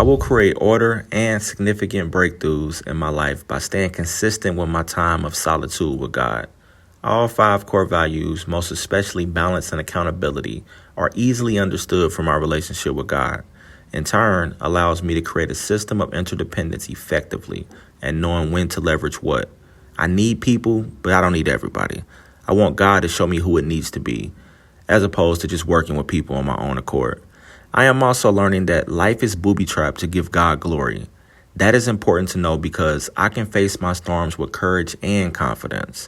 will create order and significant breakthroughs in my life by staying consistent with my time of solitude with God. All 5 core values, most especially balance and accountability, are easily understood from our relationship with God. In turn, allows me to create a system of interdependence effectively and knowing when to leverage what. I need people, but I don't need everybody. I want God to show me who it needs to be, as opposed to just working with people on my own accord. I am also learning that life is booby-trapped to give God glory. That is important to know because I can face my storms with courage and confidence.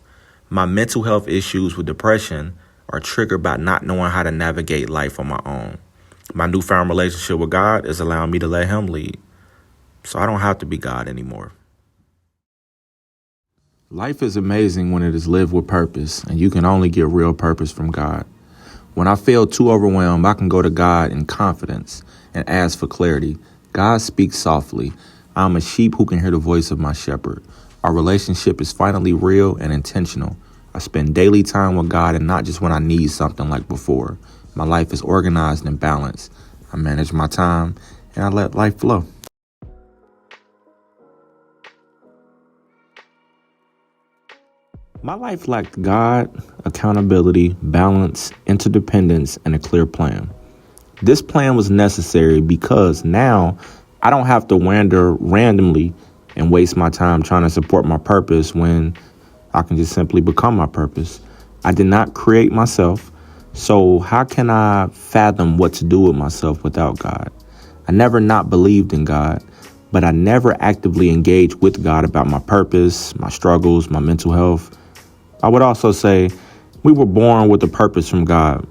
My mental health issues with depression are triggered by not knowing how to navigate life on my own. My newfound relationship with God is allowing me to let Him lead, so I don't have to be God anymore. Life is amazing when it is lived with purpose, and you can only get real purpose from God. When I feel too overwhelmed, I can go to God in confidence and ask for clarity. God speaks softly. I am a sheep who can hear the voice of my shepherd. Our relationship is finally real and intentional. I spend daily time with God and not just when I need something like before. My life is organized and balanced. I manage my time and I let life flow. My life lacked God, accountability, balance, interdependence, and a clear plan. This plan was necessary because now I don't have to wander randomly and waste my time trying to support my purpose when I can just simply become my purpose. I did not create myself, so how can I fathom what to do with myself without God? I never not believed in God, but I never actively engaged with God about my purpose, my struggles, my mental health. I would also say we were born with a purpose from God.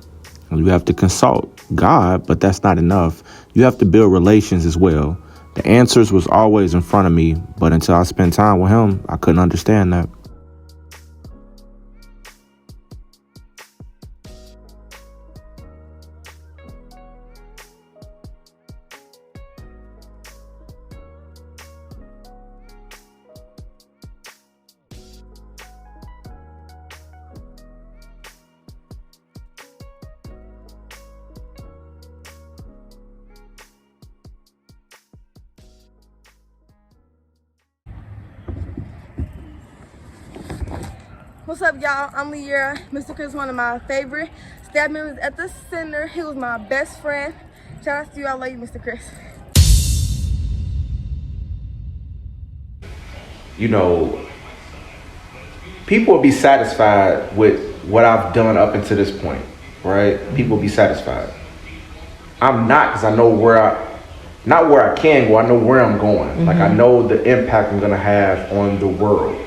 You have to consult God, but that's not enough. You have to build relations as well. The answers was always in front of me, but until I spent time with Him, I couldn't understand that. What's up, y'all? I'm Leah. Mr. Chris is one of my favorite staff members at the center. He was my best friend. Shout out to you. I love you, Mr. Chris. You know, people will be satisfied with what I've done up until this point, right? People will be satisfied. I'm not, because I know not where I can go, I know where I'm going. Mm-hmm. Like, I know the impact I'm going to have on the world.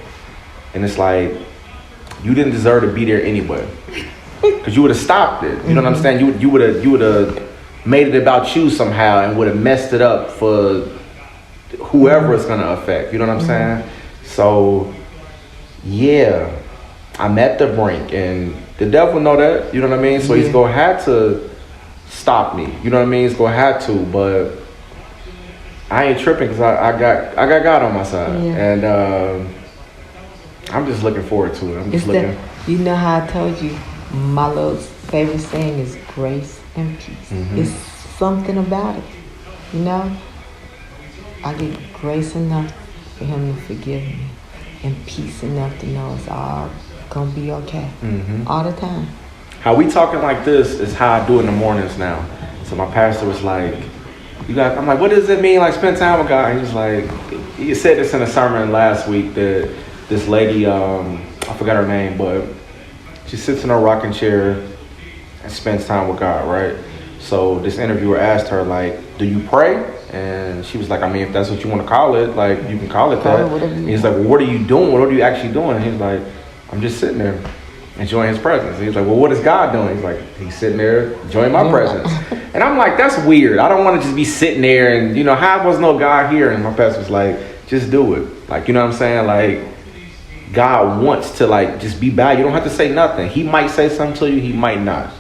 And it's like, you didn't deserve to be there anyway, because you would have stopped it. You know what I'm saying? You would have made it about you somehow and would have messed it up for whoever it's gonna affect. You know what I'm saying? So yeah, I'm at the brink, and the devil know that. You know what I mean? So he's gonna have to stop me. You know what I mean? He's gonna have to, but I ain't tripping because I got God on my side, and I'm just looking forward to it. I'm just looking. You know how I told you, my little favorite saying is grace and peace. It's something about it, you know? I get grace enough for Him to forgive me and peace enough to know it's all gonna be okay all the time. How we talking like this is how I do in the mornings now. So my pastor was like, I'm like, what does it mean, like, spend time with God? And he's like, he said this in a sermon last week that this lady, I forgot her name, but she sits in her rocking chair and spends time with God, right? So this interviewer asked her, like, do you pray? And she was like, I mean, if that's what you want to call it, like, you can call it that. And he's like, well, what are you doing? What are you actually doing? And he's like, I'm just sitting there enjoying His presence. And he's like, well, what is God doing? He's like, he's sitting there enjoying my presence. And I'm like, that's weird. I don't want to just be sitting there and, you know, how was no God here? And my pastor was like, just do it. Like, you know what I'm saying? Like, God wants to, like, just be bad. You don't have to say nothing. He might say something to you. He might not.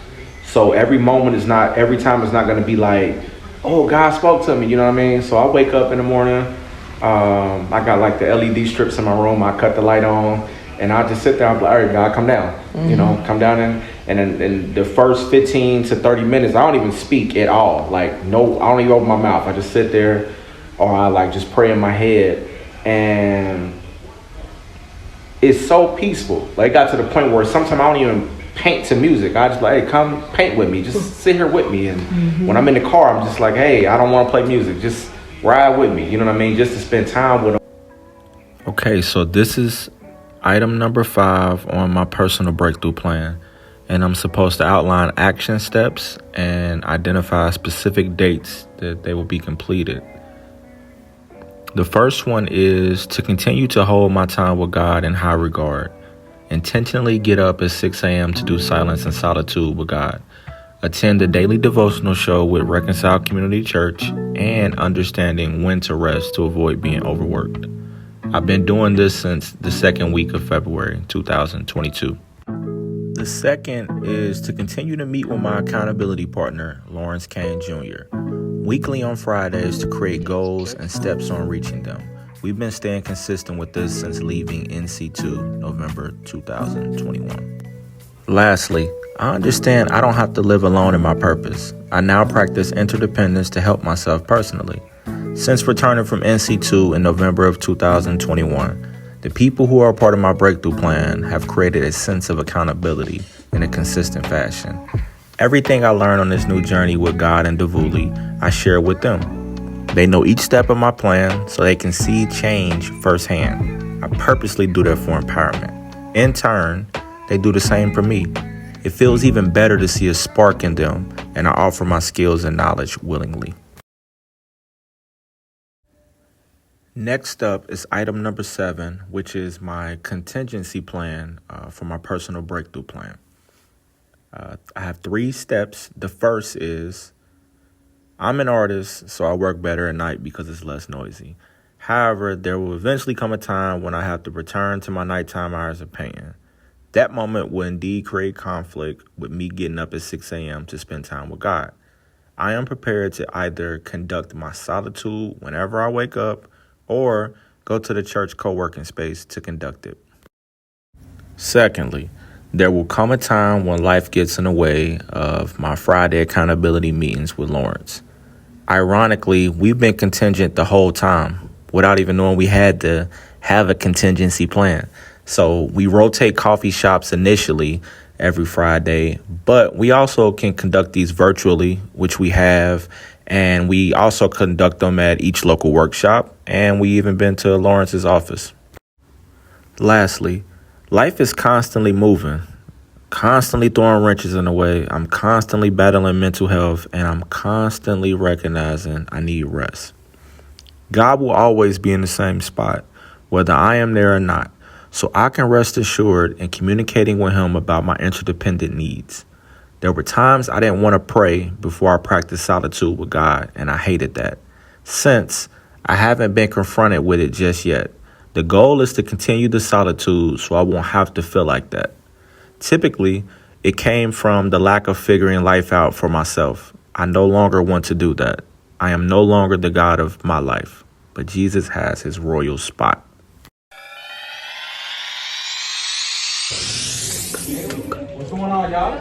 So every time is not going to be like, oh, God spoke to me. You know what I mean? So I wake up in the morning. I got like the LED strips in my room. I cut the light on and I just sit there. I'm like, all right, God, come down. You know, come down and then in the first 15 to 30 minutes, I don't even speak at all. Like, no, I don't even open my mouth. I just sit there, or I like just pray in my head, and it's so peaceful. Like, it got to the point where sometimes I don't even paint to music. I just like, hey, come paint with me, just sit here with me. And when I'm in the car, I'm just like, hey, I don't want to play music, just ride with me, you know what I mean, just to spend time with them. Okay, so this is item number 5 on my personal breakthrough plan, and I'm supposed to outline action steps and identify specific dates that they will be completed. The first one is to continue to hold my time with God in high regard. Intentionally get up at 6 a.m. to do silence and solitude with God. Attend the daily devotional show with Reconcile Community Church, and understanding when to rest to avoid being overworked. I've been doing this since the second week of February 2022. The second is to continue to meet with my accountability partner, Lawrence Kane Jr., weekly on Fridays to create goals and steps on reaching them. We've been staying consistent with this since leaving NC2 November 2021. Lastly, I understand I don't have to live alone in my purpose. I now practice interdependence to help myself personally. Since returning from NC2 in November of 2021, the people who are a part of my breakthrough plan have created a sense of accountability in a consistent fashion. Everything I learned on this new journey with God and DVULI, I share with them. They know each step of my plan so they can see change firsthand. I purposely do that for empowerment. In turn, they do the same for me. It feels even better to see a spark in them, and I offer my skills and knowledge willingly. Next up is item number 7, which is my contingency plan for my personal breakthrough plan. I have 3 steps. The first is, I'm an artist, so I work better at night because it's less noisy. However, there will eventually come a time when I have to return to my nighttime hours of painting. That moment will indeed create conflict with me getting up at 6 a.m. to spend time with God. I am prepared to either conduct my solitude whenever I wake up, or go to the church co-working space to conduct it. Secondly, there will come a time when life gets in the way of my Friday accountability meetings with Lawrence. Ironically, we've been contingent the whole time without even knowing we had to have a contingency plan. So we rotate coffee shops initially every Friday, but we also can conduct these virtually, which we have, and we also conduct them at each local workshop, and we even been to Lawrence's office. Lastly, life is constantly moving, constantly throwing wrenches in the way. I'm constantly battling mental health, and I'm constantly recognizing I need rest. God will always be in the same spot, whether I am there or not, so I can rest assured in communicating with him about my interdependent needs. There were times I didn't want to pray before I practiced solitude with God, and I hated that. Since I haven't been confronted with it just yet, the goal is to continue the solitude so I won't have to feel like that. Typically, it came from the lack of figuring life out for myself. I no longer want to do that. I am no longer the God of my life, but Jesus has his royal spot. What's going on, y'all?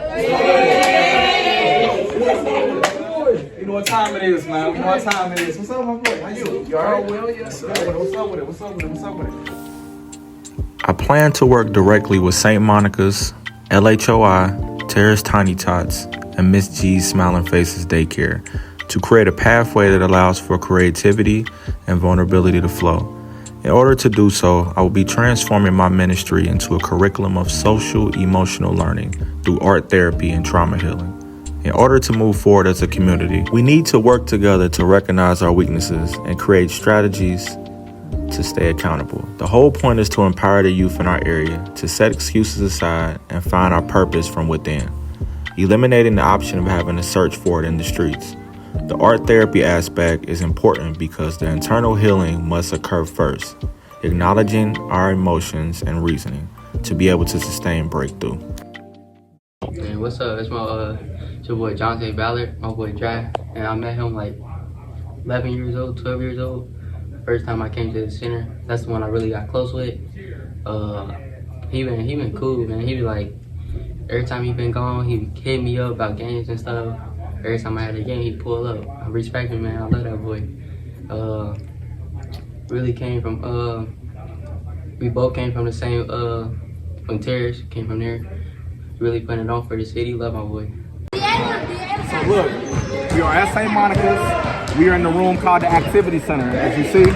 You know what time it is, man. You know what time it is. What's up, my boy? How you? You all right? Well, yes, sir. What's up with it? What's up with it? What's up with it? I plan to work directly with St. Monica's, LHOI, Terrace Tiny Tots, and Miss G's Smiling Faces Daycare to create a pathway that allows for creativity and vulnerability to flow. In order to do so, I will be transforming my ministry into a curriculum of social, emotional learning through art therapy and trauma healing. In order to move forward as a community, we need to work together to recognize our weaknesses and create strategies to stay accountable. The whole point is to empower the youth in our area to set excuses aside and find our purpose from within, eliminating the option of having to search for it in the streets. The art therapy aspect is important because the internal healing must occur first, acknowledging our emotions and reasoning to be able to sustain breakthrough. Hey, what's up? It's your boy Jonte Ballard, my boy Drye, and I met him like 11 years old, 12 years old. First time I came to the center, that's the one I really got close with. He been cool, man. He be like, every time he been gone, he hit me up about games and stuff. Every time I had a game, he pull up. I respect him, man. I love that boy. really came from, we both came from the same, from Terrace, came from there. Really putting it on for the city. Love my boy. So look, we are at St. Monica's. We are in the room called the Activity Center. As you see,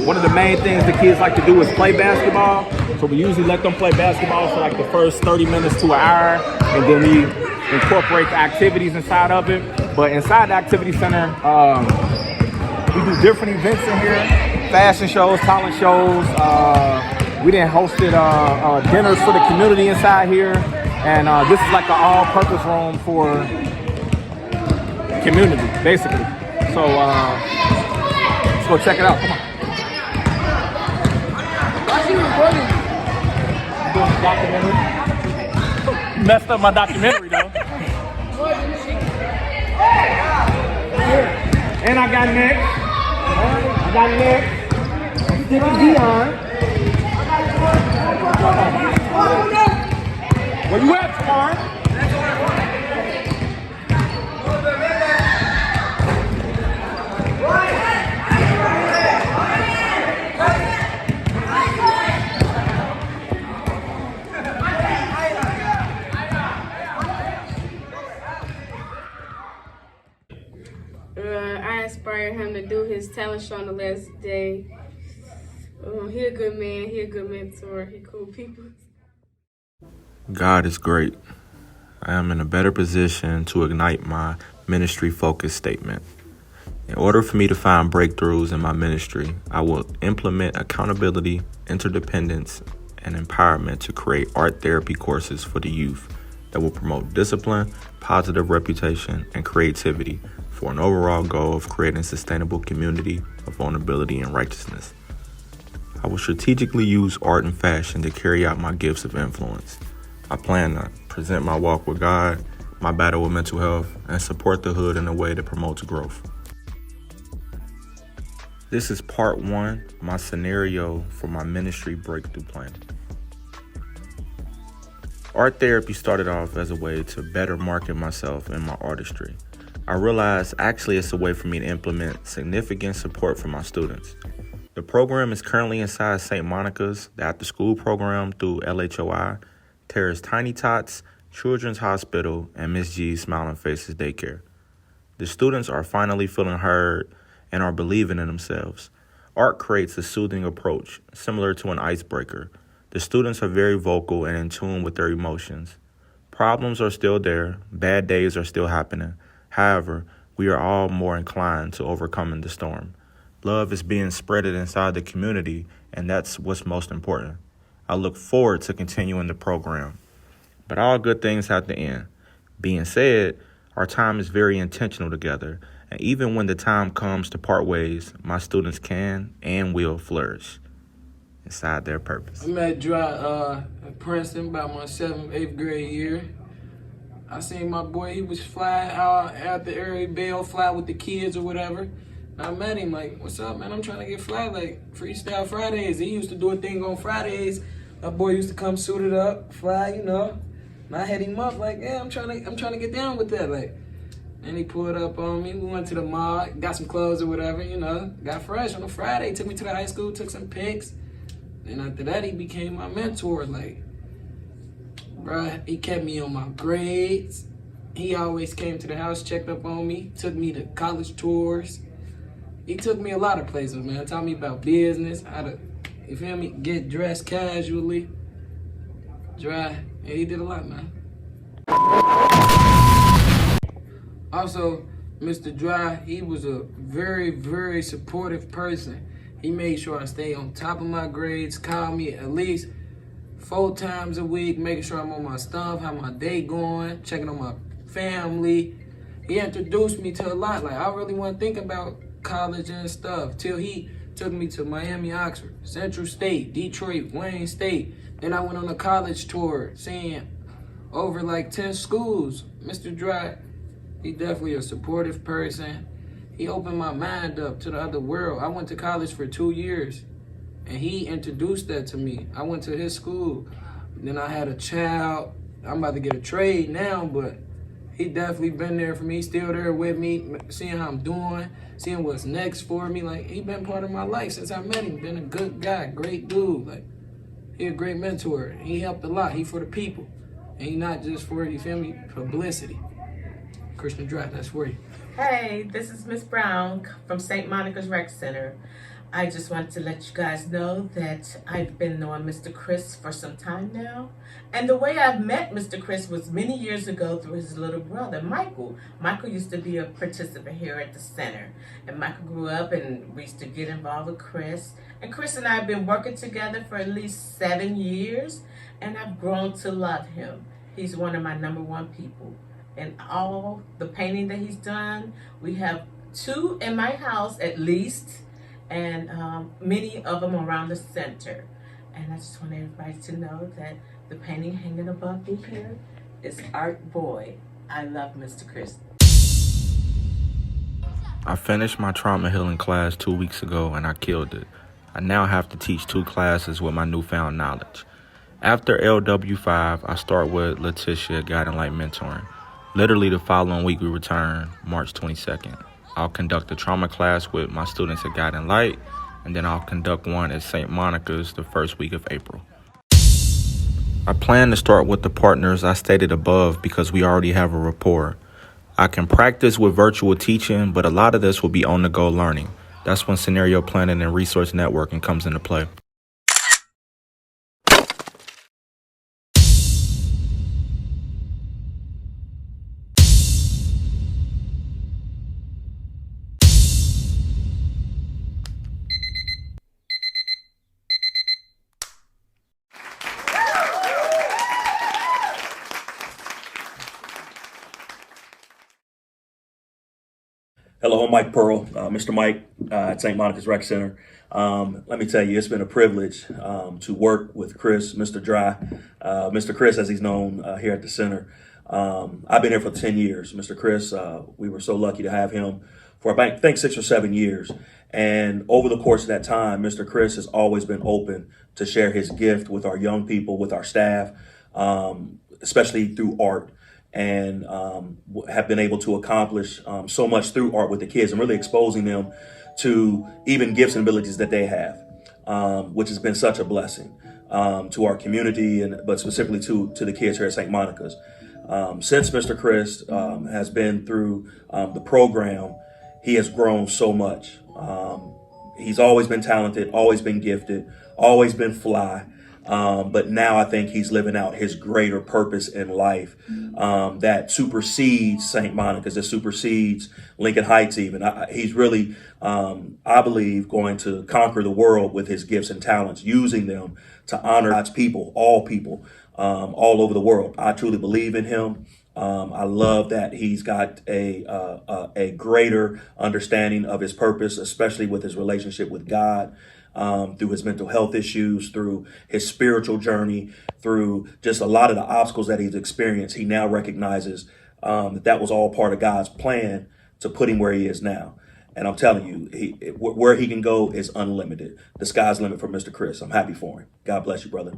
one of the main things the kids like to do is play basketball. So we usually let them play basketball for like the first 30 minutes to an hour, and then we incorporate the activities inside of it. But inside the Activity Center, we do different events in here, fashion shows, talent shows. We then hosted dinners for the community inside here. And this is like an all-purpose room for community, basically. So let's go check it out. Come on. Why she recording? Doing a documentary. You messed up my documentary though. And I got next. Sticky Dion. Where you at, Tamar? I inspired him to do his talent show on the last day. He a good man. He a good mentor. He cool people. God is great. I am in a better position to ignite my ministry focus statement. In order for me to find breakthroughs in my ministry, I will implement accountability, interdependence, and empowerment to create art therapy courses for the youth that will promote discipline, positive reputation, and creativity for an overall goal of creating a sustainable community of vulnerability and righteousness. I will strategically use art and fashion to carry out my gifts of influence. I plan to present my walk with God, my battle with mental health, and support the hood in a way that promotes growth. This is part 1, my scenario for my ministry breakthrough plan. Art therapy started off as a way to better market myself and my artistry. I realized actually it's a way for me to implement significant support for my students. The program is currently inside St. Monica's, the after-school program through LHOI, Terrace Tiny Tots, Children's Hospital, and Miss G's Smiling Faces Daycare. The students are finally feeling heard and are believing in themselves. Art creates a soothing approach, similar to an icebreaker. The students are very vocal and in tune with their emotions. Problems are still there, bad days are still happening. However, we are all more inclined to overcoming the storm. Love is being spreaded inside the community, and that's what's most important. I look forward to continuing the program. But all good things have to end. Being said, our time is very intentional together, and even when the time comes to part ways, my students can and will flourish inside their purpose. I met Drye at Princeton about my 7th, 8th grade year. I seen my boy, he was flying out at the area, bail fly with the kids or whatever. I met him like, what's up, man? I'm trying to get fly, like Freestyle Fridays. He used to do a thing on Fridays. My boy used to come suited up, fly, you know. And I hit him up like, yeah, I'm trying to get down with that, like. And he pulled up on me. We went to the mall, got some clothes or whatever, you know. Got fresh on a Friday. Took me to the high school, took some pics. And after that, he became my mentor. Like, bruh, he kept me on my grades. He always came to the house, checked up on me, took me to college tours. He took me a lot of places, man. Taught me about business, how to, you feel me, get dressed casually. Drye, yeah, he did a lot, man. Also, Mr. Drye, he was a very, very supportive person. He made sure I stay on top of my grades, called me at least 4 times a week, making sure I'm on my stuff, how my day going, checking on my family. He introduced me to a lot. Like, I really wasn't thinking about college and stuff till he took me to Miami, Oxford, Central State, Detroit, Wayne State. Then I went on a college tour, seeing over like 10 schools. Mr. Drye, he definitely a supportive person. He opened my mind up to the other world. I went to college for 2 years, and he introduced that to me. I went to his school. Then I had a child. I'm about to get a trade now, but he definitely been there for me. He's still there with me, seeing how I'm doing, seeing what's next for me. Like, he been part of my life since I met him. Been a good guy, great dude. Like, he a great mentor. He helped a lot. He for the people. And he not just for, you feel me, publicity. Christian Drye, that's for you. Hey, this is Miss Brown from St. Monica's Rec Center. I just wanted to let you guys know that I've been knowing Mr. Chris for some time now. And the way I've met Mr. Chris was many years ago through his little brother, Michael. Michael used to be a participant here at the center. And Michael grew up and we used to get involved with Chris. And Chris and I have been working together for at least 7 years. And I've grown to love him. He's one of my #1 people. And all the painting that he's done, we have 2 in my house at least. And many of them around the center. And I just want everybody to know that the painting hanging above me here is Art Boy. I love Mr. Chris. I finished my trauma healing class 2 weeks ago and I killed it. I now have to teach 2 classes with my newfound knowledge. After LW5, I start with Letitia Guiding Light Mentoring. Literally the following week we return, March 22nd. I'll conduct a trauma class with my students at Guiding Light, and then I'll conduct one at St. Monica's the first week of April. I plan to start with the partners I stated above because we already have a rapport. I can practice with virtual teaching, but a lot of this will be on-the-go learning. That's when scenario planning and resource networking comes into play. Hello, I'm Mike Pearl, Mr. Mike at St. Monica's Rec Center. Let me tell you, it's been a privilege to work with Chris, Mr. Drye, Mr. Chris as he's known here at the center. I've been here for 10 years. Mr. Chris, we were so lucky to have him for I think 6 or 7 years. And over the course of that time, Mr. Chris has always been open to share his gift with our young people, with our staff, especially through art. And have been able to accomplish so much through art with the kids and really exposing them to even gifts and abilities that they have, which has been such a blessing to our community, but specifically to the kids here at St. Monica's. Since Mr. Chris has been through the program, he has grown so much. He's always been talented, always been gifted, always been fly. But now I think he's living out his greater purpose in life that supersedes St. Monica's, that supersedes Lincoln Heights even. He's really, I believe, going to conquer the world with his gifts and talents, using them to honor God's people, all over the world. I truly believe in him. I love that he's got a greater understanding of his purpose, especially with his relationship with God. Through his mental health issues, through his spiritual journey, through just a lot of the obstacles that he's experienced, he now recognizes that was all part of God's plan to put him where he is now. And I'm telling you, where he can go is unlimited. The sky's the limit for Mr. Chris. I'm happy for him. God bless you, brother.